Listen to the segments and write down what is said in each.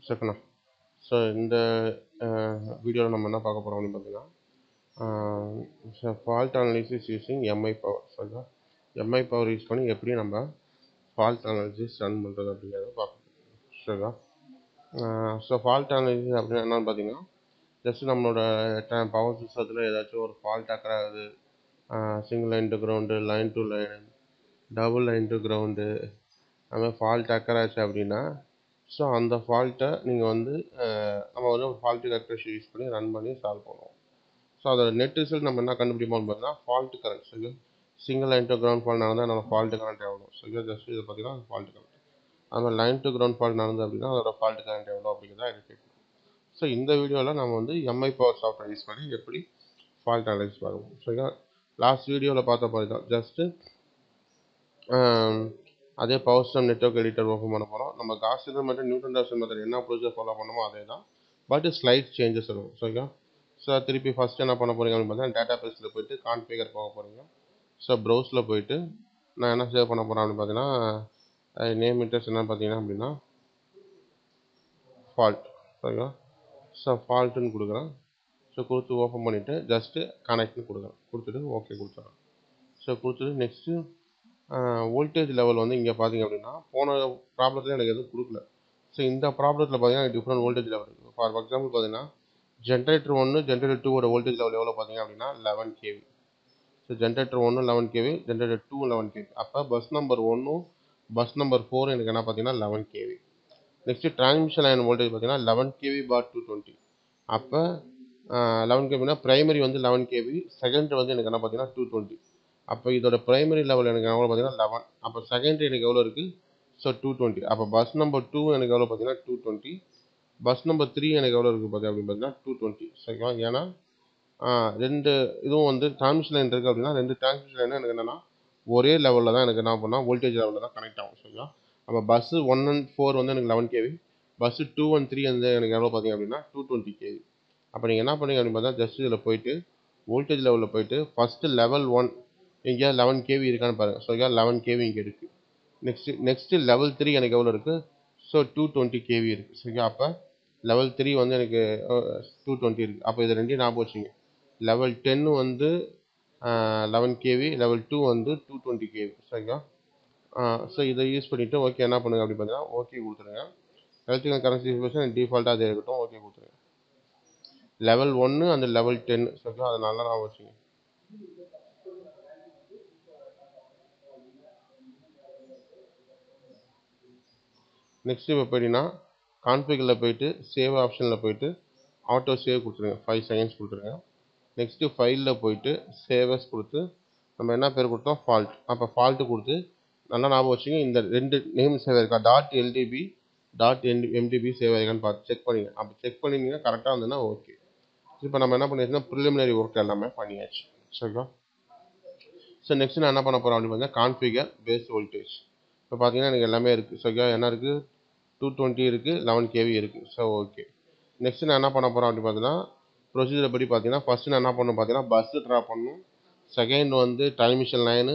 சரிண்ணா. ஸோ இந்த வீடியோவில் நம்ம என்ன பார்க்க போகிறோம் அப்படின்னு பார்த்தீங்கன்னா, fault analysis using Mi power. சரிங்களா, எம்ஐ பவர் யூஸ் பண்ணி எப்படி நம்ம ஃபால்ட் அனாலிசிஸ் ரன் பண்ணுறது அப்படிங்கிறத பார்க்கணும். சரிங்களா, ஸோ ஃபால்ட் அனாலிசிஸ் அப்படின்னா என்னென்னு பார்த்தீங்கன்னா, ஜஸ்ட் நம்மளோட பவர் சிஸ்டத்தில் ஏதாச்சும் ஒரு ஃபால்ட் ஆகுது, single line to ground, line to line, double line to ground, அதுமாதிரி ஃபால்ட் ஆச்சு அப்படின்னா, ஸோ அந்த ஃபால்ட்டை நீங்கள் வந்து நம்ம வந்து ஒரு ஃபால்ட்டு கரெக்டர் யூஸ் பண்ணி ரன் பண்ணி சால்வ் பண்ணுவோம். ஸோ அதோட நெட் ரிசல்ட் நம்ம என்ன கண்டுபிடிப்போம்னு பார்த்தீங்கன்னா, fault current. So single line to ground fault நடந்தால் நம்ம ஃபால்ட்டு கரண்ட் எவ்வளோ. ஸோ ஜஸ்ட் இதை பார்த்தீங்கன்னா ஃபால்ட் கரண்ட். அதுமாதிரி லைன் டு கிரவுண்ட் ஃபால்ட் நடந்தது அப்படின்னா அதோட ஃபால்ட் கரண்ட் எவ்வளோ அப்படிங்கிறத ஐடென்டிஃபை பண்ணுவோம். ஸோ இந்த வீடியோவில் நம்ம வந்து எம்ஐ பவர் சாஃப்ட்வேர் யூஸ் பண்ணி எப்படி ஃபால்ட் அனலைஸ் பார்க்கணும். ஸோ லாஸ்ட் வீடியோவில் பார்த்த மாதிரி தான், ஜஸ்ட்டு அதே power system network editor open பண்ண போகிறோம். நம்ம காஸ் சீடல் மற்றும் நியூட்டன் ராப்சன் மெத்தட் என்ன ப்ரொசீஜர் ஃபாலோ பண்ணமோ அதே தான், பட் ஸ்லைட் சேஞ்சஸ் இருக்கும். சரிங்களா, ஸோ திருப்பி ஃபஸ்ட் என்ன பண்ண போகிறீங்க அப்படின்னு பார்த்தீங்கன்னா, டேட்டா பேஸில் போய்ட்டு கான்ஃபிகர் போக போகிறீங்க. ஸோ ப்ரௌஸில் போய்ட்டு நான் என்ன சேவ் பண்ண போகிறேன் அப்படின்னு பார்த்தீங்கன்னா, நேம் இன்ட்ரெஸ்ட் என்னன்னு பார்த்தீங்கன்னா அப்படின்னா ஃபால்ட். சரிங்களா, ஸோ ஃபால்ட்டுன்னு கொடுக்குறேன். ஸோ கொடுத்து ஓப்பன் பண்ணிவிட்டு ஜஸ்ட்டு கனெக்ட்னு கொடுக்குறேன். கொடுத்துட்டு ஓகே கொடுத்துறேன். ஸோ கொடுத்துட்டு நெக்ஸ்ட்டு வோல்டேஜ் லெவல் வந்து இங்கே பார்த்தீங்க அப்படின்னா, போன ப்ராப்ளத்தில் எனக்கு எதுவும் கொடுக்கல. ஸோ இந்த ப்ராப்ளத்தில் பார்த்தீங்கன்னா டிஃப்ரெண்ட் வோல்டேஜ் லெவல் இருக்குது. ஃபார் எக்ஸாம்பிள் பார்த்தீங்கன்னா, ஜென்ரேட்டர் 1 ஜென்ரேட்டர் 2 வோல்டேஜ் லெவல் எவ்வளோ பார்த்தீங்க அப்படின்னா 11 kV. So generator 1 11 kV, generator 2 11 kV. அப்போ பஸ் நம்பர் 1 பஸ் நம்பர் 4 எனக்கு என்ன பார்த்தீங்கன்னா 11 kV. Next transmission line voltage பார்த்தீங்கன்னா 11 kV/220. அப்போ 11 kVனா பிரைமரி வந்து 11 kV, செகண்டரி வந்து எனக்கு என்ன பார்த்தீங்கன்னா 220. அப்போ இதோட பிரைமரி லெவல் எனக்கு எவ்வளோ பார்த்தீங்கன்னா 11. அப்போ செகண்டரி எனக்கு எவ்வளோ இருக்குது? ஸோ 220. அப்போ பஸ் நம்பர் 2 எனக்கு எவ்வளோ பார்த்தீங்கன்னா 220. பஸ் நம்பர் 3 எனக்கு எவ்வளோ இருக்குது அப்படின்னு பார்த்தீங்கன்னா 220. சரிங்களா, ஏன்னா ரெண்டு இதுவும் வந்து டிரான்ஸ்மிஷன் லைன் இருக்குது அப்படின்னா, ரெண்டு டிரான்ஸ்மிஷன் லைனும் எனக்கு என்னென்னா ஒரே லெவலில் தான் எனக்கு என்ன பண்ணால் வோல்டேஜ் லெவலில் தான் கனெக்ட் ஆகும். சரிங்களா, அப்போ பஸ்ஸு 1 and 4 வந்து எனக்கு 11 kV, பஸ்ஸு 2 and 3 வந்து எனக்கு எவ்வளோ பார்த்தீங்க அப்படின்னா 220 kV. அப்போ நீங்கள் என்ன பண்ணீங்க அப்படின்னு பார்த்தா, ஜஸ்ட் இதில் போயிட்டு வோல்டேஜ் லெவலில் போயிட்டு ஃபஸ்ட்டு லெவல் 1 இங்கே 11 kV இருக்கான்னு பாருங்கள். ஸோ 11 kV இங்கே இருக்குது. நெக்ஸ்ட்டு லெவல் 3 எனக்கு எவ்வளோ இருக்குது? ஸோ 220 kV இருக்குது. சரிங்களா, அப்போ லெவல் 3 வந்து எனக்கு 220 இருக்குது. அப்போ இது ரெண்டையும் ஞாபகம் வச்சுங்க. லெவல் 10 வந்து 11 kV, லெவல் 2 வந்து 220 kV. சரிங்களா, ஸோ இதை யூஸ் பண்ணிவிட்டு ஓகே என்ன பண்ணுங்க அப்படி பார்த்தீங்கன்னா ஓகே கொடுத்துருங்க. எலக்ட்ரிக்கல் கரண்ட் டிஸ்ட்ரிபியூஷன் டிஃபால்ட்டாக அதே இருக்கட்டும், ஓகே கொடுத்துருங்க. லெவல் 1 அந்த லெவல் 10. சரிங்களா, அதை நல்லா ஞாபகம் வச்சுங்க. நெக்ஸ்ட் இப்போ போயிட்டீங்கன்னா கான்ஃபிகரில் போயிட்டு சேவ் ஆப்ஷனில் போயிட்டு ஆட்டோ சேவ் கொடுத்துருங்க. 5 செகண்ட்ஸ் கொடுத்துருங்க. நெக்ஸ்ட்டு ஃபைலில் போயிட்டு சேவஸ் கொடுத்து நம்ம என்ன பேர் கொடுத்தோம்? ஃபால்ட். அப்போ ஃபால்ட்டு கொடுத்து நல்லா ஞாபகம் வச்சுங்க. இந்த ரெண்டு நேம் சேவ் இருக்கா, .ldb .mdb சேவ் ஆயிருக்கான்னு பார்த்து செக் பண்ணிங்க. அப்போ செக் பண்ணிங்கன்னா கரெக்டாக இருந்ததுன்னா ஓகே. இப்போ நம்ம என்ன பண்ணியாச்சுன்னா ப்ரிலிமினரி ஒர்க் எல்லாமே பண்ணியாச்சு. சரிங்களா, ஸோ நெக்ஸ்ட் நான் என்ன பண்ண போகிறேன் அப்படின்னு பார்த்தீங்கன்னா கான்ஃபிகர் பேஸ் வோல்டேஜ். இப்போ பார்த்தீங்கன்னா எனக்கு எல்லாமே இருக்குது. சரிங்களா, என்ன இருக்குது? 220 இருக்குது, 11 kV இருக்குது. So okay. நெக்ஸ்ட் நான் என்ன பண்ண போகிறேன் அப்படின்னு பார்த்தீங்கன்னா, ப்ரொசீஜரை படி பார்த்தீங்கன்னா ஃபஸ்ட்டு நான் என்ன பண்ணணும் பார்த்தீங்கன்னா பஸ்ஸு ட்ரா பண்ணணும். செகண்ட் வந்து டிரான்ஸ்மிஷன் லைனு.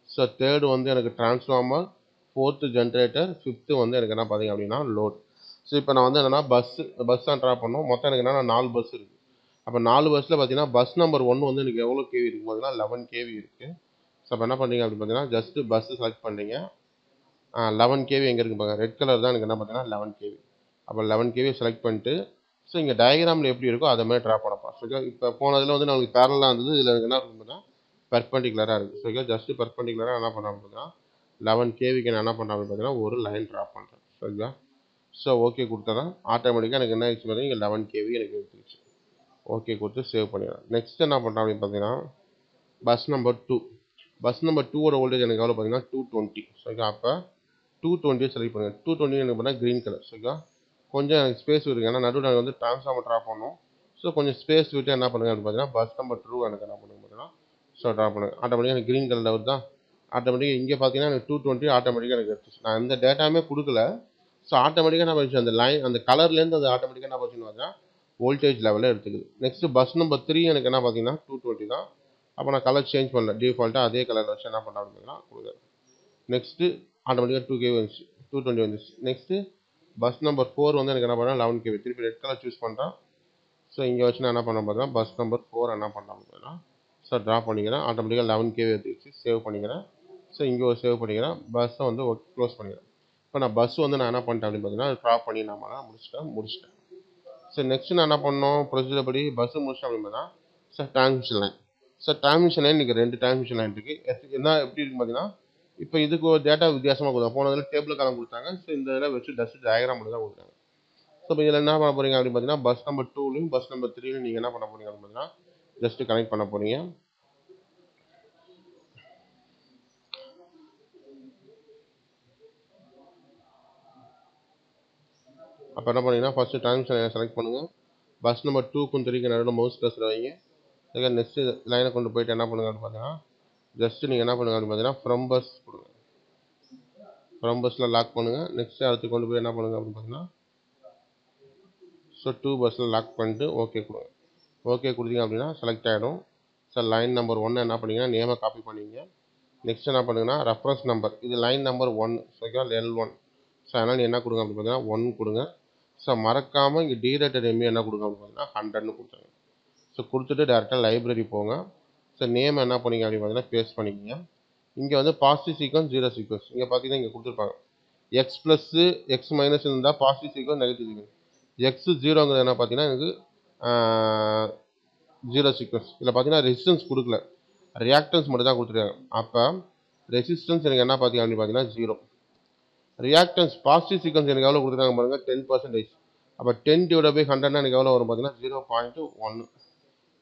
ஸோ தேர்டு வந்து எனக்கு டிரான்ஸ்ஃபார்மர். Fourth generator. ஃபிஃப்த்து வந்து எனக்கு என்ன பார்த்தீங்க அப்படின்னா லோட். ஸோ இப்போ நான் வந்து என்னென்னா பஸ் தான் ட்ரா பண்ணணும். மொத்தம் எனக்கு என்னென்னா 4 பஸ் இருக்குது. அப்போ 4 பஸ்ஸில் பார்த்தீங்கன்னா பஸ் நம்பர் 1 வந்து எனக்கு எவ்வளோ கேவி இருக்குது பார்த்தீங்கன்னா 11 kV இருக்குது. ஸோ அப்போ என்ன பண்ணுறீங்க அப்படின்னு பார்த்தீங்கன்னா ஜஸ்ட்டு பஸ்ஸு செலக்ட் பண்ணுறீங்க. 11 kV எங்கே இருக்குது பாருங்கள், ரெட் கலர் தான் எனக்கு என்ன பார்த்தீங்கன்னா 11 kV. அப்போ 11 kV செலக்ட் பண்ணிட்டு ஸோ இங்கே டயக்ராமில் எப்படி இருக்கோ அதை மாதிரி ட்ரா பண்ணப்பா. ஸோ இப்போ போனதில் வந்து நம்மளுக்கு பேரலாக இருந்தது, இதில் எனக்கு என்ன இருக்குதுன்னா பெர்பெண்டிகுலராக இருக்குது. ஸோ ஜஸ்ட்டு பெர்பெண்டிகுலராக என்ன பண்ணுறேன் அப்படின்னா 11 kVக்கு நான் என்ன பண்ணுறேன் அப்படின்னு பார்த்தீங்கன்னா ஒரு லைன் ட்ரா பண்ணுறேன். சரிங்களா, ஸோ ஓகே கொடுத்தா ஆட்டோமேட்டிக்காக எனக்கு என்ன ஆயிடுச்சு பார்த்தீங்கன்னா இங்கே 11 kV எனக்கு எடுத்துருச்சு. ஓகே கொடுத்து சேவ் பண்ணிடுறேன். நெக்ஸ்ட் என்ன பண்ணுறேன் அப்படின்னு பார்த்தீங்கன்னா பஸ் நம்பர் 2. பஸ் நம்பர் 2ஓட வோல்டேஜ் எனக்கு எவ்வளோ பார்த்தீங்கன்னா 220. சரிங்களா, அப்போ 220 செலக்ட் பண்ணுங்கள். 220 எனக்கு பார்த்தா க்ரீன் கலர். சரிங்களா, கொஞ்சம் எனக்கு ஸ்பேஸ் இருக்குது, ஏன்னா நடுவில் எனக்கு வந்து ட்ரான்ஸ்ஃபார்மர் ட்ரா பண்ணணும். ஸோ கொஞ்சம் ஸ்பேஸ் விட்டு என்ன பண்ணுங்க அப்படின்னு பார்த்தீங்கன்னா பஸ் நம்பர் 2 எனக்கு என்ன பண்ணுங்க பார்த்தீங்கன்னா ஸோ ட்ரா பண்ணுங்கள். ஆட்டோமேட்டிக்காக எனக்கு க்ரீன் கலரில் வருதா? ஆட்டோமேட்டிக்காக இங்கே பார்த்தீங்கன்னா எனக்கு 220 ஆட்டோமேட்டிக்காக எனக்கு எடுத்துச்சு. நான் எந்த டேட்டாவுமே கொடுக்கல. ஸோ ஆட்டோமேட்டிக்காக என்ன பண்ணிச்சு, அந்த லைன் அந்த கலர்லேருந்து அது ஆட்டோமேட்டிக்காக என்ன பண்ணுச்சுன்னு பார்த்தா வோல்டேஜ் லெவலில் எடுத்துக்குது. நெக்ஸ்ட்டு பஸ் நம்பர் 3 எனக்கு என்ன பார்த்தீங்கன்னா 220 தான். அப்போ நான் கலர் சேஞ்ச் பண்ணல, டிஃபால்ட்டாக அதே கலர் வச்சு என்ன பண்ண அப்படின்னா கொடுக்குறேன். நெக்ஸ்ட்டு ஆட்டோமேட்டிக்காக 2 kV வந்துச்சு, 220 வந்துச்சு. நெக்ஸ்ட்டு பஸ் நம்பர் 4 வந்து எனக்கு என்ன பண்ணால் 11 kV திருப்பி ரெட் கலர் சூஸ் பண்ணுறேன். ஸோ இங்கே வச்சு நான் என்ன பண்ண பார்த்தா பஸ் நம்பர் 4 என்ன பண்ணலாம் பார்த்தீங்கன்னா ஸோ ட்ரா பண்ணிக்கிறேன். ஆட்டோமேட்டிக்காக 11 kV எடுத்து சேவ் பண்ணிக்கிறேன். ஸோ இங்கே ஒரு சேவ் பண்ணிக்கிறேன். பஸ்ஸை வந்து க்ளோஸ் பண்ணிக்கிறேன். இப்போ நான் பஸ் வந்து நான் என்ன பண்ணிட்டேன் அப்படின்னு பார்த்தீங்கன்னா ட்ரா பண்ணி நான் முடிச்சிட்டேன். ஸோ நெக்ஸ்ட் நான் என்ன பண்ணோம் ப்ரொசீஜர் படி பஸ்ஸு முடிச்சிட்டேன் அப்படின்னு பார்த்தா sir transmission line. Sir transmission line இன்றைக்கி 2 டிரான்ஸ்மிஷன் லைன் இருக்குது. என்ன எப்படி இருக்குன்னு பார்த்தீங்கன்னா இப்போ இதுக்கு ஒரு டேட்டா வித்தியாசமாக கொடுத்தாங்க. போனதில் டேபிள் காலம் கொடுத்தாங்க. ஸோ இந்த இதில் வச்சு ஜஸ்ட் டயக்ராம் மட்டும் தான் கொடுத்தாங்க. ஸோ இப்போ இதில் என்ன பண்ண போகிறீங்க அப்படின்னு பார்த்தீங்கன்னா பஸ் நம்பர் 2லையும் பஸ் நம்பர் 3லையும் நீங்கள் என்ன பண்ண போகிறீங்க அப்படின்னு பார்த்தீங்கன்னா ஜஸ்ட் கனெக்ட் பண்ண போகிறீங்க. அப்போ என்ன பண்ணீங்கன்னா ஃபஸ்ட்டு டிரான்ஸ்மிஷன் செலக்ட் பண்ணுங்கள். பஸ் நம்பர் 2க்கும் 3க்கும் நடுவில் மவுஸ் கர்சர் வைங்க. அதுக்கு நெக்ஸ்ட்டு லைனை கொண்டு போயிட்டு என்ன பண்ணுங்க அப்படின்னு பார்த்தீங்கன்னா ஜஸ்ட்டு நீங்கள் என்ன பண்ணுங்க அப்படின்னு பார்த்தீங்கன்னா ஃப்ரம் பஸ் கொடுங்க. ஃப்ரம் பஸ்ஸில் லாக் பண்ணுங்கள். நெக்ஸ்ட்டு அடுத்து கொண்டு போய் என்ன பண்ணுங்க அப்படின்னு பார்த்தீங்கன்னா ஸோ 2 பஸ்ஸில் லாக் பண்ணிட்டு ஓகே கொடுங்க. ஓகே கொடுத்தீங்க அப்படின்னா செலக்ட் ஆகிடும். சார் லைன் நம்பர் 1 என்ன பண்ணிங்கன்னா நேமை காப்பி பண்ணிங்க. நெக்ஸ்ட் என்ன பண்ணுங்கன்னா ரெஃபரன்ஸ் நம்பர் இது லைன் நம்பர் 1 ஓகேவா L1. ஸோ அதனால் என்ன கொடுங்க அப்படின்னு பார்த்தீங்கன்னா 1 கொடுங்க. ஸோ மறக்காமல் இங்கே டீரேட்டட் எம்ஏ என்ன கொடுங்க அப்படின்னு பார்த்தீங்கன்னா 100ன்னு கொடுத்துருங்க. ஸோ கொடுத்துட்டு டேரெக்டாக லைப்ரரி போங்க. ஸோ நேம் என்ன பண்ணிங்க அப்படின்னு பார்த்தீங்கன்னா பேஸ்ட் பண்ணிக்கிங்க. இங்கே வந்து பாசிட்டிவ் சீக்வன்ஸ் ஜீரோ சீக்வன்ஸ் இங்கே பார்த்தீங்கன்னா இங்கே கொடுத்துருப்பாங்க. எக்ஸ் ப்ளஸ்ஸு எக்ஸ் மைனஸ் இருந்தால் positive sequence negative sequence. X ஜீரோங்கிறது என்ன பார்த்தீங்கன்னா எனக்கு ஜீரோ சீக்வன்ஸ். இதில் பார்த்தீங்கன்னா ரெசிஸ்டன்ஸ் கொடுக்கல, ரியாக்டன்ஸ் மட்டும் தான் கொடுத்துருக்காங்க. அப்போ ரெசிஸ்டன்ஸ் எனக்கு என்ன பார்த்தீங்க அப்படின்னு பார்த்தீங்கன்னா 0. ரியாக்டன்ஸ் பாசிட்டிவ் சீக்வன்ஸ் எனக்கு எவ்வளோ கொடுத்துருக்காங்க பாருங்கள் 10%. அப்போ 10/100 எனக்கு எவ்வளோ வரும் பார்த்தீங்கன்னா 0.1.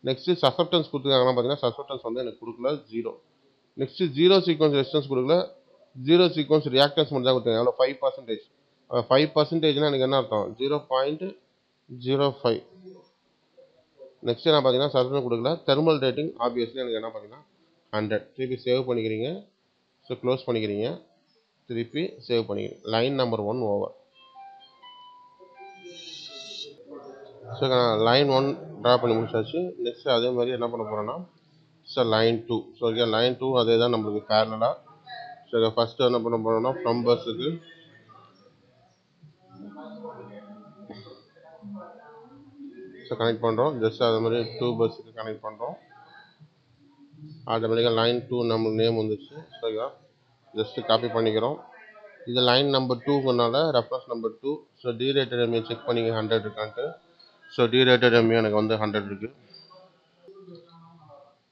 நெக்ஸ்ட்டு சசப்டன்ஸ் கொடுத்துருக்காங்கன்னா பார்த்தீங்கன்னா சசப்டன்ஸ் வந்து எனக்கு கொடுக்கல 0. நெக்ஸ்ட்டு ஜீரோ சீக்வன்ஸ் ரெசிஸ்டன்ஸ் கொடுக்கல, ஜீரோ சீக்வன்ஸ் ரியாக்டன்ஸ் மட்டும் தான் கொடுத்துருக்காங்க. எவ்வளோ 5%. 5%னா எனக்கு என்ன அர்த்தம் 0.05. நெக்ஸ்ட் என்ன பார்த்தீங்கன்னா சசப்டன்ஸ் கொடுக்கல, தெர்மல் ரேட்டிங் ஆப்வியஸ்லி எனக்கு என்ன பார்த்தீங்கன்னா 100. திருப்பி சேவ் பண்ணிக்கிறீங்க. ஸோ க்ளோஸ் பண்ணிக்கிறீங்க. திருப்பி சேவ் பண்ணிக்கிறீங்க. Line number 1 over. So line 1 draw பண்ணி முடிச்சாச்சு. நெக்ஸ்ட் அதே மாதிரி என்ன பண்ண போகிறோன்னா so line 2. So okay line 2 அதே தான் நம்மளுக்கு பேரலாக. ஸோ ஃபஸ்ட்டு என்ன பண்ண போகிறோம்னா ஃப்ரம் பஸ்ஸுக்கு ஸோ கனெக்ட் பண்ணுறோம். ஜஸ்ட் அதே மாதிரி 2 பஸ்ஸுக்கு கனெக்ட் பண்ணுறோம். ஆட்டோமேட்டிக்காக லைன் 2 நம்மளுக்கு நேம் வந்துச்சு. ஸோ ஜஸ்ட்டு காப்பி பண்ணிக்கிறோம். இது லைன் நம்பர் 2னால reference number 2. So derated MA check பண்ணிங்க 100 இருக்கான்ட்டு. ஸோ டீரேட்டட் எம்ஏ எனக்கு வந்து 100 இருக்குது.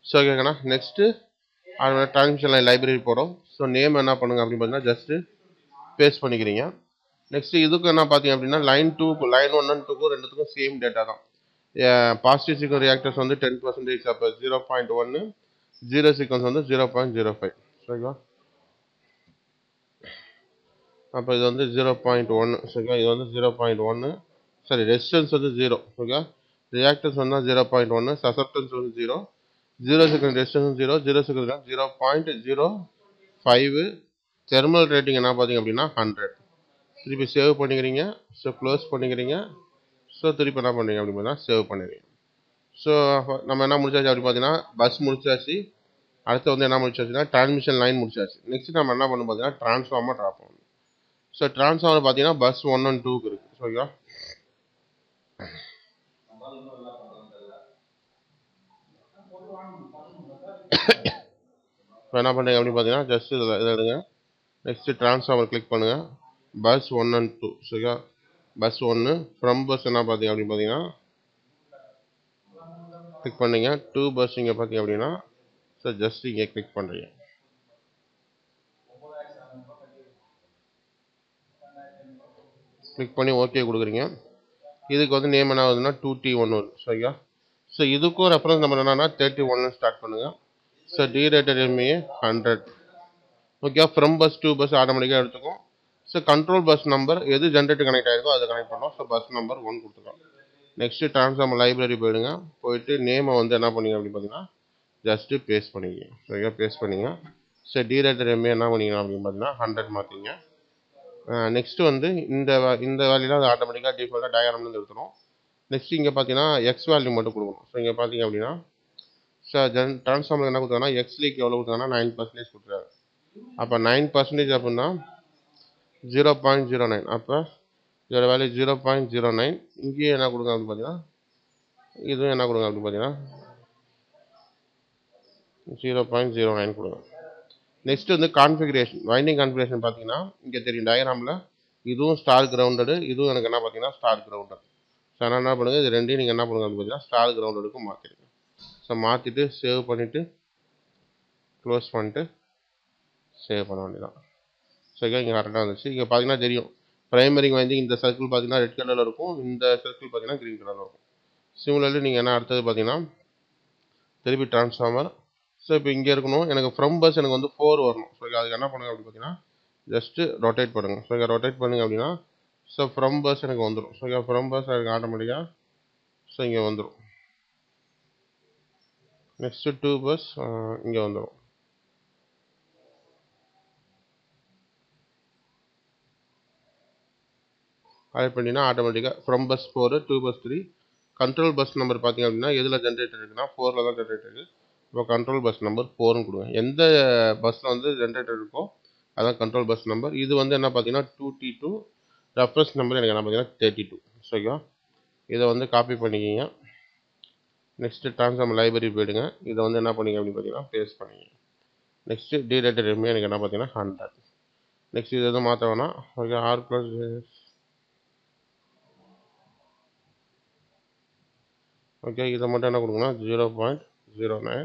ஸோ ஓகேங்கண்ணா நெக்ஸ்ட்டு டிரான்ஸ்மிஷன் லைன் லைப்ரரி போகிறோம். ஸோ நேம் என்ன பண்ணுங்க அப்படின்னு பார்த்தீங்கன்னா ஜஸ்ட்டு பேஸ்ட் பண்ணிக்கிறீங்க. நெக்ஸ்ட்டு இதுக்கு என்ன பார்த்தீங்க அப்படின்னா லைன் 2க்கு லைன் 1 அண்ட் 2க்கும் ரெண்டுத்துக்கும் சேம் டேட்டா தான். பாசிட்டிவ் சீக்வன்ஸ் ரியாக்டர்ஸ் வந்து 10%. அப்போ 0.1, ஜீரோ சீக்வன்ஸ் வந்து 0.05. சரிங்களா? அப்போ இது வந்து 0.1. சரிங்களா? இது வந்து 0.1. சரி ரெசிஸ்டன்ஸ் வந்து 0. ஓகே ரியாக்டன்ஸ் வந்து 0.1, சசப்டன்ஸ் வந்து 0, zero second resistance 0, zero second 0.05. Thermal rating என்ன பார்த்தீங்க அப்படின்னா 100. திருப்பி சேவ் பண்ணிக்கிறீங்க. ஸோ க்ளோஸ் பண்ணிக்கிறீங்க. ஸோ திருப்பி என்ன பண்ணுறீங்க அப்படின்னா சேவ் பண்ணிடுறீங்க. ஸோ நம்ம என்ன முடிச்சாச்சு அப்படி பார்த்தீங்கன்னா பஸ் முடிச்சாச்சு. அடுத்து வந்து என்ன முடிச்சாச்சுன்னா டிரான்ஸ்மிஷன் லைன் முடிச்சாச்சு. நெக்ஸ்ட் நம்ம என்ன பண்ணணும் பார்த்தீங்கன்னா டிரான்ஸ்ஃபார்மர் ட்ரா பண்ணணும். ஸோ டிரான்ஸ்ஃபார்மர் பார்த்தீங்கன்னா பஸ் 1 and 2க்கு இருக்குது. ஓகேவா? இப்போ என்ன பண்ணுறீங்க அப்படின்னு பார்த்தீங்கன்னா ஜஸ்ட் இதை எடுங்க. நெக்ஸ்ட்டு டிரான்ஸ்ஃபார்மர் கிளிக் பண்ணுங்கள். Bus 1 and 2. சரியா? பஸ் 1 ஃப்ரம் பஸ் என்ன பார்த்தீங்க அப்படின்னு பார்த்தீங்கன்னா கிளிக் பண்ணீங்க. 2 பஸ் இங்கே பார்த்தீங்க அப்படின்னா ஸோ ஜஸ்ட் இங்கே கிளிக் பண்ணுறீங்க. கிளிக் பண்ணி ஓகே கொடுக்குறீங்க. இதுக்கு வந்து நேம் என்ன ஆகுதுன்னா 2T1 வருது. சரியா? ஸோ இதுக்கும் ரெஃபரன்ஸ் நம்பர் என்னன்னா 31 ஸ்டார்ட் பண்ணுங்கள். So derated MA 100. Okay from bus 2 bus ஆட்டோமேட்டிக்காக எடுத்துக்கும். ஸோ கண்ட்ரோல் பஸ் நம்பர் எது ஜென்ரேட் கனெக்ட் ஆகிருக்கோ அதை கனெக்ட் பண்ணோம். ஸோ பஸ் நம்பர் 1 கொடுத்துக்கலாம். நெக்ஸ்ட்டு டிரான்ஸ்ஃபார்மர் லைப்ரரி போயிடுங்க. போயிட்டு நேமை வந்து என்ன பண்ணிங்க அப்படின்னு பார்த்தீங்கன்னா ஜஸ்ட்டு பேஸ்ட் பண்ணிங்க. சரியா? பேஸ்ட் பண்ணிங்க. ஸோ டீரேட்டட் எம்ஏ என்ன பண்ணிங்க அப்படின்னு பார்த்தீங்கன்னா 100 மாற்றிங்க. நெக்ஸ்ட்டு வந்து இந்த வேல்யூலாம் அது ஆட்டோமேட்டிக்காக டிஃபால்ட்டாக டயக்ராம்லேருந்து எடுத்துடும். நெக்ஸ்ட் இங்கே பார்த்தீங்கன்னா எக்ஸ் வேல்யூ மட்டும் கொடுக்கணும். ஸோ இங்கே பார்த்தீங்க அப்படின்னா ஸோ டிரான்ஸ்ஃபார்மர் என்ன கொடுத்தாங்கன்னா எக்ஸ் லீக் எவ்வளோ கொடுத்தாங்கன்னா 9% கொடுத்துருக்காங்க. அப்போ 9% அப்படின்னா 0.09. அப்போ இதோட வேல்யூ 0.09. இங்கேயும் என்ன கொடுங்க அப்படின்னு பார்த்தீங்கன்னா இதுவும் என்ன கொடுங்க அப்படின்னு பார்த்தீங்கன்னா 0.09 கொடுங்க. நெக்ஸ்ட் வந்து கான்ஃபிகரேஷன், வைண்டிங் கான்ஃபிகரேஷன் பார்த்தீங்கன்னா இங்கே தெரியும் டயக்ராமில் இதுவும் ஸ்டார் கிரவுண்டடு, இதுவும் எனக்கு என்ன பார்த்தீங்கன்னா ஸ்டார் கிரவுண்டட். ஸோ அதனால் என்ன பண்ணுங்கள், இது ரெண்டையும் நீங்கள் என்ன பண்ணுங்க அப்படின்னு பார்த்தீங்கன்னா ஸ்டார் கிரவுண்டடுக்கும் மாற்றிடுங்க. ஸோ மாற்றிட்டு சேவ் பண்ணிவிட்டு க்ளோஸ் பண்ணிட்டு சேவ் பண்ண வேண்டியதான். ஸோ இங்கே கரெக்டாக வந்துச்சு. இங்கே பார்த்தீங்கன்னா தெரியும் பிரைமரி வைண்டிங் இந்த சர்க்கிள் பார்த்தீங்கன்னா ரெட் கலரில் இருக்கும், இந்த சர்க்கிள் பார்த்தீங்கன்னா க்ரீன் கலரில் இருக்கும். சிமிலர்லி நீங்கள் என்ன அடுத்தது பார்த்தீங்கன்னா திருப்பி டிரான்ஸ்ஃபார்மர். ஸோ இப்போ இங்கே இருக்கணும், எனக்கு ஃப்ரம் பஸ் எனக்கு வந்து 4 வரணும். ஸோ அதுக்கு என்ன பண்ணுங்க அப்படின்னு பார்த்தீங்கன்னா ஜஸ்ட்டு ரொட்டேட் பண்ணுங்கள். ஸோ இங்கே ரொட்டேட் பண்ணுங்க அப்படின்னா ஸோ ஃப்ரம் பஸ் எனக்கு வந்துடும். ஸோ இங்கே ஃப்ரம் பஸ் எனக்கு ஆட்டோமேட்டிக்காக ஸோ இங்கே வந்துடும். நெக்ஸ்ட்டு 2 பஸ் இங்கே வந்துடும். ஆட் பண்ணினா ஆட்டோமேட்டிக்காக from bus 4, 2 bus 3. Control bus number பார்த்தீங்க அப்படின்னா எதில் ஜென்ரேட்டர் இருக்குன்னா 4ல் தான் ஜென்ரேட்டர் இருக்குது. இப்போ கண்ட்ரோல் பஸ் நம்பர் 4ன்னு கொடுங்க. எந்த பஸ்ஸில் வந்து ஜென்ரேட்டர் இருக்கோ அதான் கண்ட்ரோல் பஸ் நம்பர். இது வந்து என்ன பார்த்தீங்கன்னா 2T2, ரெஃபரன்ஸ் நம்பர் எனக்கு என்ன பார்த்தீங்கன்னா 32. ஓகேவா, இதை வந்து காப்பி பண்ணிக்கிங்க. நெக்ஸ்ட்டு ட்ரான்ஸ்ஃபார்மர் லைப்ரரி போயிடுங்க. இதை வந்து என்ன பண்ணிங்க அப்படின்னு பார்த்தீங்கன்னா பேஸ்ட் பண்ணிங்க. நெக்ஸ்ட்டு டிரேட்டர் எம்ஏ எனக்கு என்ன பார்த்தீங்கன்னா 100. நெக்ஸ்ட் இது எதுவும் மாற்ற வேணாம். ஓகே, ஆர் ப்ளஸ் ஓகே, இதை மட்டும் என்ன கொடுக்கணும் 0.09.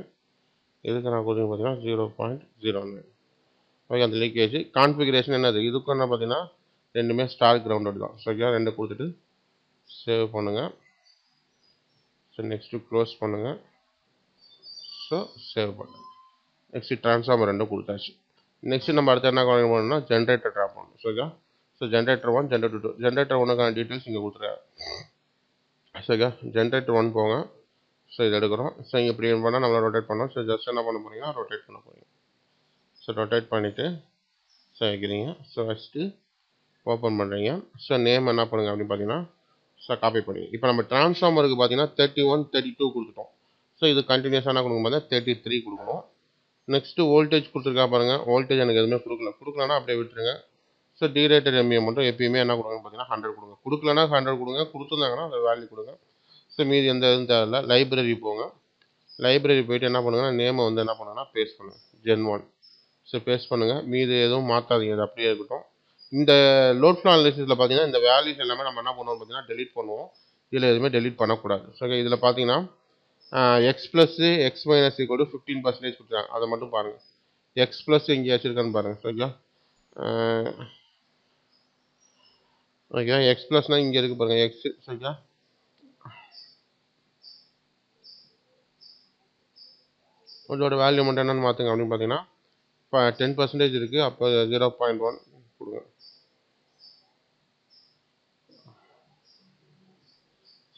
இதுக்கு நான் கொடுங்க பார்த்தீங்கன்னா 0.09. ஓகே, அந்த லீக்கேஜ் கான்ஃபிகரேஷன் என்னது, இதுக்கும் என்ன பார்த்தீங்கன்னா ரெண்டுமே ஸ்டார் கிரவுண்டட் தான். ஓகே, ரெண்டு கொடுத்துட்டு சேவ் பண்ணுங்கள். ஸோ நெக்ஸ்ட்டு க்ளோஸ் பண்ணுங்கள். ஸோ சேவ் பண்ணுங்கள். நெக்ஸ்ட்டு ட்ரான்ஸ்ஃபார்மர் ரெண்டும் கொடுத்தாச்சு. நெக்ஸ்ட்டு நம்ம அடுத்து என்ன பண்ணணும்னா ஜென்ரேட்டர் ட்ராப் பண்ணணும். Okay, so generator 1, generator 2. Generator 1க்கான டீட்டெயில்ஸ் இங்கே கொடுத்துருக்காங்க. ஓகே, ஜென்ரேட்டர் 1 போங்க. ஸோ இது எடுக்கிறோம். ஸோ இங்கே இப்படி பண்ணால் நம்மளை ரொட்டேட் பண்ணோம். ஸோ ஜஸ்ட் என்ன பண்ண போகிறீங்கன்னா ரொட்டேட் பண்ண போகிறீங்க. ஸோ ரொட்டேட் பண்ணிவிட்டு ஸோ வைக்கிறீங்க. ஸோ ஃபஸ்ட்டு ஓப்பன் பண்ணுறீங்க. ஸோ நேம் என்ன பண்ணுங்க அப்படின்னு பார்த்தீங்கன்னா ஸோ காப்பி பண்ணிங்க. இப்போ நம்ம ட்ரான்ஸ்ஃபார்மருக்கு பார்த்தீங்கன்னா 31, 32 கொடுத்துட்டோம். ஸோ இது கண்டினியூஸாக என்ன கொடுக்கும் பார்த்தா 33 கொடுக்கணும். நெக்ஸ்ட்டு வோல்டேஜ் கொடுத்துருக்கா பாருங்கள். வோல்டேஜ் எனக்கு எதுவுமே கொடுக்கலன்னா அப்படியே விட்டுருங்க. ஸோ டிரேட்டட் எம்ஏ மட்டும் எப்பயுமே என்ன கொடுங்க பார்த்தீங்கன்னா 100 கொடுங்க. கொடுக்கலன்னா 100 கொடுங்க, கொடுத்துருந்தாங்கன்னா அந்த வேல்யூ கொடுங்க. ஸோ மீதி எந்த இதுவும் தேவையில்ல. லைப்ரரி போங்க. லைப்ரரி போய்ட்டு என்ன பண்ணுங்கன்னா நேமை வந்து என்ன பண்ணுங்கன்னா பேஸ்ட் பண்ணுங்கள், Gen1. ஸோ பேஸ்ட் பண்ணுங்கள். மீது எதுவும் மாற்றாதீங்க, அது அப்படியே இருக்கட்டும். இந்த லோட் ஃப்ளோ அனாலிசிஸில் பார்த்தீங்கன்னா இந்த வேல்யூஸ் எல்லாமே நம்ம என்ன பண்ணுவோம் பார்த்தீங்கன்னா டெலிட் பண்ணுவோம். இதில் எதுவுமே டெலிட் பண்ணக்கூடாது. ஸோ இதில் பார்த்தீங்கன்னா X plus X minus equal to 15% கொடுத்துருக்காங்க. அதை மட்டும் பாருங்கள். எக்ஸ் ப்ளஸ் எங்கே வச்சுருக்கான்னு பாருங்கள். ஓகே, ஓகே, எக்ஸ் ப்ளஸ்னால் இங்கே இருக்குது பாருங்கள் எக்ஸ். ஓகே, இதோட வேல்யூ மட்டும் என்னென்னு மாற்றுங்க அப்படின்னு பார்த்தீங்கன்னா இப்போ 10% இருக்குது. அப்போ 0.1 கொடுங்க.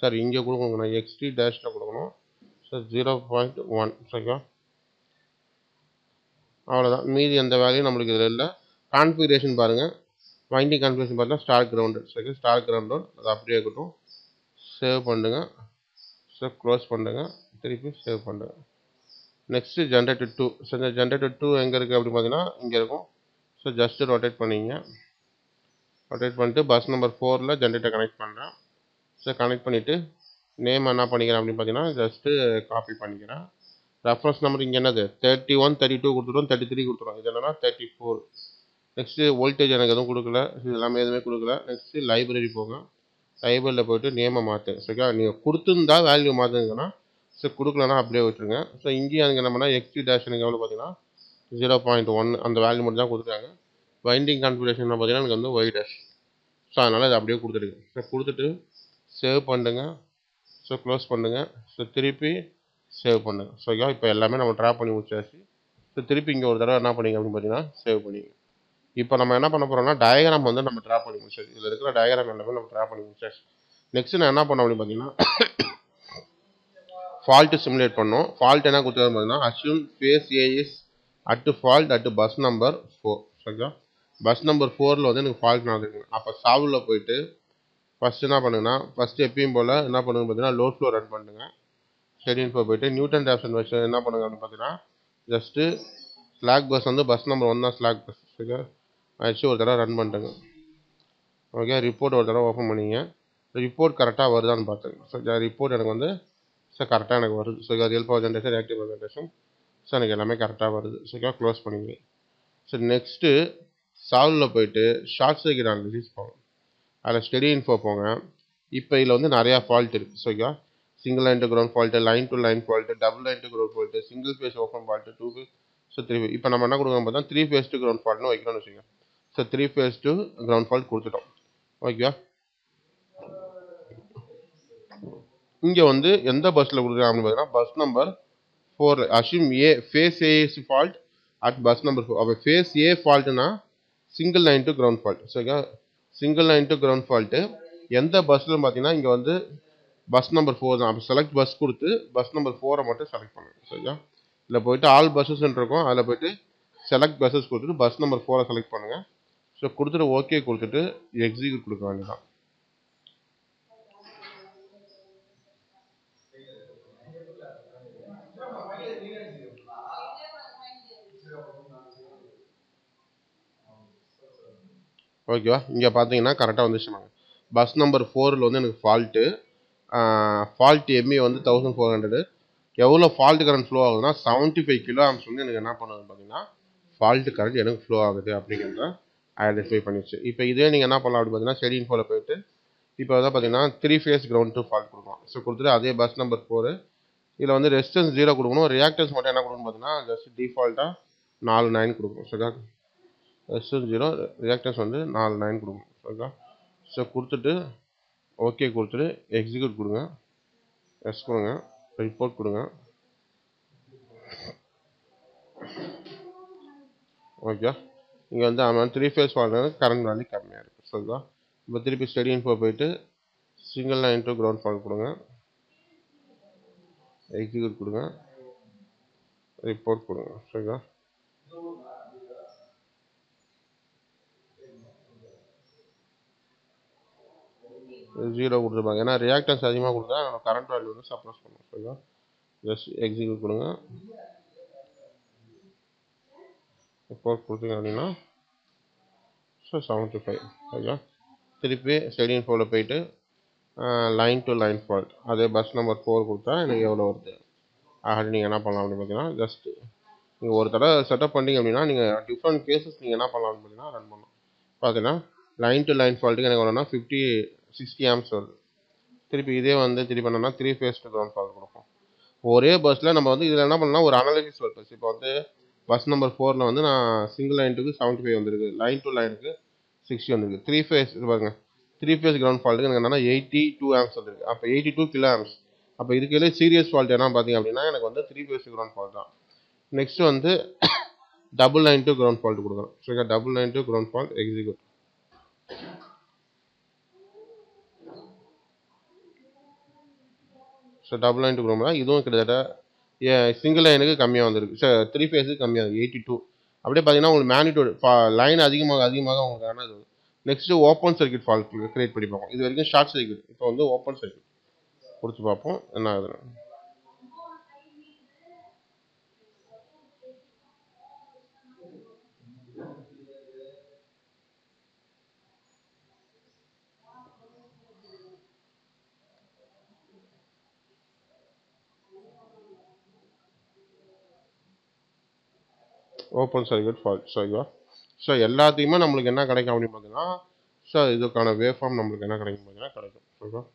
சார் இங்கே கொடுக்கணும், நான் எக்ஸ்டி டேஷில் கொடுக்கணும். சார் 0.1. ஓகே, அவ்வளோதான். மீதி எந்த வேல்யூ நம்மளுக்கு இதில் இல்லை. கான்ஃபிகரேஷன் பாருங்கள். வைண்டிங் கான்ஃபிகரேஷன் பார்த்தா star grounded. Okay, star grounded அது அப்படியே இருக்கட்டும். சேவ் பண்ணுங்க. ஸோ க்ளோஸ் பண்ணுங்க. திருப்பி சேவ் பண்ணுங்க. Next generator 2. ஸோ இந்த ஜென்ரேட்டர் 2 எங்கே இருக்குது அப்படின்னு பார்த்தீங்கன்னா இங்கே இருக்கும். ஸோ ஜஸ்ட்டு ரொட்டேட் பண்ணிங்க. ரொட்டேட் பண்ணிட்டு பஸ் நம்பர் 4ல் ஜென்ரேட்டர் கனெக்ட் பண்ணுறேன். ஸோ கனெக்ட் பண்ணிவிட்டு நேம் என்ன பண்ணிக்கிறேன் அப்படின்னு பார்த்தீங்கன்னா ஜஸ்ட்டு காப்பி பண்ணிக்கிறேன். ரெஃபரன்ஸ் நம்பர் இங்கே என்னது 31, 32 கொடுத்துட்டோம், 33 கொடுத்துட்டோம். இது என்னன்னா 34. நெக்ஸ்ட்டு வோல்டேஜ் எனக்கு எதுவும் கொடுக்கல, இது எல்லாமே எதுவுமே கொடுக்கல. நெக்ஸ்ட்டு லைப்ரரி போங்க. லைப்ரரியில் போய்ட்டு நேமை மாற்று. ஓகே, நீங்கள் கொடுத்துருந்தா வேல்யூ மாற்றுங்கன்னா ஸோ கொடுக்கலன்னா அப்படியே விட்டுருங்க. ஸோ இங்கேயும் எனக்கு என்னன்னா எக்ஸ்டி டேஷ் எனக்கு எவ்வளோ பார்த்தீங்கன்னா 0.1 அந்த வேல்யூ மட்டும் தான் கொடுத்துருக்காங்க. வைண்டிங் கான்ஃபிகரேஷன் பார்த்தீங்கன்னா எனக்கு வந்து ஒய் டேஷ். ஸோ அதனால் இது அப்படியே கொடுத்துருங்க. ஸோ கொடுத்துட்டு சேவ் பண்ணுங்க. ஸோ க்ளோஸ் பண்ணுங்கள். ஸோ திருப்பி சேவ் பண்ணுங்கள். ஸோ இப்போ எல்லாமே நம்ம ட்ராப் பண்ணி முடிச்சாச்சு. ஸோ திருப்பி இங்கே ஒரு தடவை என்ன பண்ணிங்க அப்படின்னு பார்த்தீங்கன்னா சேவ் பண்ணிங்க. இப்போ நம்ம என்ன பண்ண போகிறோம்னா டயக்ராம் வந்து நம்ம ட்ராப் பண்ணி முடிச்சாச்சு. இதில் இருக்கிற டயக்ராம் எல்லாமே நம்ம ட்ராப் பண்ணி முடிச்சாச்சு. நெக்ஸ்ட் நான் என்ன பண்ணோம் அப்படின்னு பார்த்தீங்கன்னா ஃபால்ட்டு சிமுலேட் பண்ணோம். ஃபால்ட் என்ன கொடுத்துருக்காங்க பார்த்தீங்கன்னா assume phase A is at fault at bus number 4. Okay, bus number 4ல் வந்து எனக்கு ஃபால்ட் நடக்குதுங்க. அப்போ சாவில் போயிட்டு ஃபஸ்ட்டு என்ன பண்ணுங்கன்னா ஃபஸ்ட்டு எப்பயும் போல் என்ன பண்ணுங்க பார்த்தீங்கன்னா லோட் ஃப்ளோ ரன் பண்ணுங்க. ஷெடியூல் போயிட்டு நியூட்டன் ரேப்சன் வச்சு என்ன பண்ணுங்க அப்படின்னு பார்த்தீங்கன்னா ஜஸ்ட்டு ஸ்லாக் பஸ் வந்து பஸ் நம்பர் 1 தான் ஸ்லாக் பஸ். ஓகே, வச்சு ஒரு தடவை ரன் பண்ணிட்டுங்க. ஓகே, ரிப்போர்ட் ஒரு தடவை ஓப்பன் பண்ணிங்க. ரிப்போர்ட் கரெக்டாக வருதான்னு பார்த்துங்க. ஸோ ரிப்போர்ட் எனக்கு வந்து கரெக்டாக எனக்கு வருது. So real power generation, reactive power generation, so எனக்கு எல்லாமே கரெக்டாக வருது. ஸோ க்ளோஸ் பண்ணிங்க. ஸோ நெக்ஸ்ட்டு சால்வில் போயிட்டு ஷார்ட் சர்க்யூட் அனாலிசிஸ் போங்க. அதில் ஸ்டெடி இன்ஃபோ போங்க. இப்போ இதில் வந்து நிறையா ஃபால்ட் இருக்குது. So single line to ground fault, line to line fault, double line to ground fault, single phase open fault, 2 phase, so 3 phase. இப்போ நம்ம என்ன கொடுக்கணும் பார்த்தா 3 ஃபேஸ் டு கிரவுண்ட் ஃபால்ட்னு வைக்கணும்னு வச்சுக்கோங்க. So 3 phase to ground fault கொடுத்துட்டோம். ஓகேவா, இங்கே வந்து எந்த பஸ்ஸில் கொடுக்குறாங்க அப்படின்னு பார்த்தீங்கன்னா bus number 4. Assume A phase A is fault at bus number 4. அப்போ ஃபேஸ் ஏ ஃபால்ட்டுனா single line to ground fault. So single line to ground fault எந்த பஸ்ஸில் பார்த்தீங்கன்னா இங்கே வந்து பஸ் நம்பர் 4 தான். அப்போ செலக்ட் பஸ் கொடுத்து பஸ் நம்பர் 4 மட்டும் செலக்ட் பண்ணுங்க. சரியா, இதில் போயிட்டு ஆல் பஸ்ஸஸ் இருக்கும். அதில் போயிட்டு செலக்ட் பஸ்ஸஸ் கொடுத்துட்டு பஸ் நம்பர் 4 செலக்ட் பண்ணுங்கள். ஸோ கொடுத்துட்டு ஓகே கொடுத்துட்டு எக்ஸிக்யூட் கொடுக்க வேண்டியதான். ஓகேவா, இங்கே பார்த்தீங்கன்னா கரெக்டாக வந்துச்சுனாங்க. பஸ் நம்பர் 4ல் வந்து எனக்கு ஃபால்ட் எம்ஏ வந்து 1400. எவ்வளோ ஃபால்ட் கரண்ட் ஃப்ளோ ஆகுதுன்னா 75 கிலோ ஆம்ஸ் வந்து எனக்கு என்ன பண்ணுது பார்த்தீங்கன்னா ஃபால்ட் கரண்ட் எனக்கு ஃப்ளோ ஆகுது அப்படிங்கிறத ஐடென்டிஃபை பண்ணிடுச்சு. இப்போ இதே நீங்கள் என்ன பண்ணலாம் அப்படின்னு பார்த்தீங்கன்னா ஸ்டெடி இன்ஃபோவில் போயிட்டு இப்போ வந்து பார்த்தீங்கன்னா 3 ஃபேஸ் கிரவுண்ட் டு ஃபால்ட் கொடுக்கலாம். ஸோ கொடுத்துட்டு அதே பஸ் நம்பர் 4 இதில் வந்து ரெசிஸ்டன்ஸ் 0 கொடுக்கணும். ரியாக்டன்ஸ் மட்டும் என்ன கொடுக்கணும் பார்த்தீங்கன்னா ஜஸ்ட் டிஃபால்ட்டாக 4 9 கொடுக்கணும். ஸோ ரெசிஸ்டன்ஸ் 0, ரியாக்டன்ஸ் வந்து 4 9 கொடுக்கணும். ஓகே, ஸோ கொடுத்துட்டு ஓகே கொடுத்துட்டு எக்ஸிக்யூட் கொடுங்க. எஸ் கொடுங்க, ரிப்போர்ட் கொடுங்க. ஓகே, இங்கே வந்து அவன் 3 ஃபேஸ் ஃபால்ட் கரண்ட் வேல்யூ கம்மியாக இருக்குது. சரிங்களா, இப்போ திருப்பி ஸ்டெடி இன்ஃபோ போயிட்டு single line to ground fault கொடுங்க, எக்ஸிக்யூட் கொடுங்க, ரிப்போர்ட் கொடுங்க. சரிங்களா, ஜீரோ கொடுத்துருப்பாங்க. ஏன்னா ரியாக்டன்ஸ் அதிகமாக கொடுத்தா கரண்ட் வேல்யூ வந்து சப்ரஸ் பண்ணும். சரிங்களா, ஜஸ்ட் எக்ஸிக்யூட் கொடுங்க, ரிப்போர்ட் கொடுத்தீங்க அப்படின்னா ஸோ 75. சரிங்களா, திருப்பி ஸ்டெடி இன்ஃபோவில் போயிட்டு லைன் டு லைன் ஃபால்ட் அதே பஸ் நம்பர் 4 கொடுத்தா எனக்கு எவ்வளோ வருது ஆல்ரெடி நீங்கள் என்ன பண்ணலாம் அப்படின்னு பார்த்தீங்கன்னா ஜஸ்ட் நீங்கள் ஒரு தடவை செட்டப் பண்ணிங்க அப்படின்னா நீங்கள் டிஃப்ரெண்ட் கேசஸ் நீங்கள் என்ன பண்ணலாம்னு பார்த்தீங்கன்னா ரன் பண்ணலாம். பார்த்தீங்கன்னா லைன் டு லைன் ஃபால்ட்டுக்கு எனக்கு வரணும்னா 60 ஆம்ஸ் வருது. திருப்பி இதே வந்து திருப்பி என்னன்னா 3 ஃபேஸ் டு கிரவுண்ட் ஃபால்ட் கொடுப்போம். ஒரே பஸ்ஸில் நம்ம வந்து இதில் என்ன பண்ணலாம் ஒரு அனாலிசிஸ் பர்பஸ். இப்போ வந்து பஸ் நம்பர் 4ல் வந்து நான் சிங்கிள் லைனுக்கு 75 வந்திருக்கு, லைன் டு லைனுக்கு 60 வந்திருக்கு. 3 ஃபேஸ் பாருங்க 3 ஃபேஸ் கிரவுண்ட் ஃபால்ட்டுக்கு எனக்கு என்னன்னா 82 ஆம்ஸ் வந்திருக்கு. அப்போ 82 கிலோ ஆம்ஸ். அப்போ இதுக்கு சீரியஸ் ஃபால்ட் என்ன பார்த்தீங்க அப்படின்னா எனக்கு வந்து 3 ஃபேஸ் கிரவுண்ட் ஃபால்ட் தான். நெக்ஸ்ட் வந்து double line to ground fault கொடுக்குறோம். So double line to ground fault execute. So double line to ground இதுவும் கிட்டத்தட்ட சிங்கிள் லைனுக்கு கம்மியாக வந்திருக்கு. 3 ஃபேஸுக்கு கம்மியாக 82. அப்படியே பார்த்தீங்கன்னா உங்களுக்கு மேக்னிடியூட் லைன் அதிகமாக உங்களுக்கு ஆனது. Next open circuit fault create பண்ணி பார்ப்போம். இது வரைக்கும் ஷார்ட் சர்க்யூட், இப்போ வந்து ஓப்பன் சர்க்யூட் கொடுத்து பார்ப்போம் என்ன ஆகுதுன்னு. Open circuit fault. ஸோ எல்லாத்தையுமே நம்மளுக்கு என்ன கிடைக்கும் அப்படின்னு பார்த்தீங்கன்னா ஸோ இதுக்கான வேவ் ஃபார்ம் நம்மளுக்கு என்ன கிடைக்கும் பார்த்தீங்கன்னா கிடைக்கும்.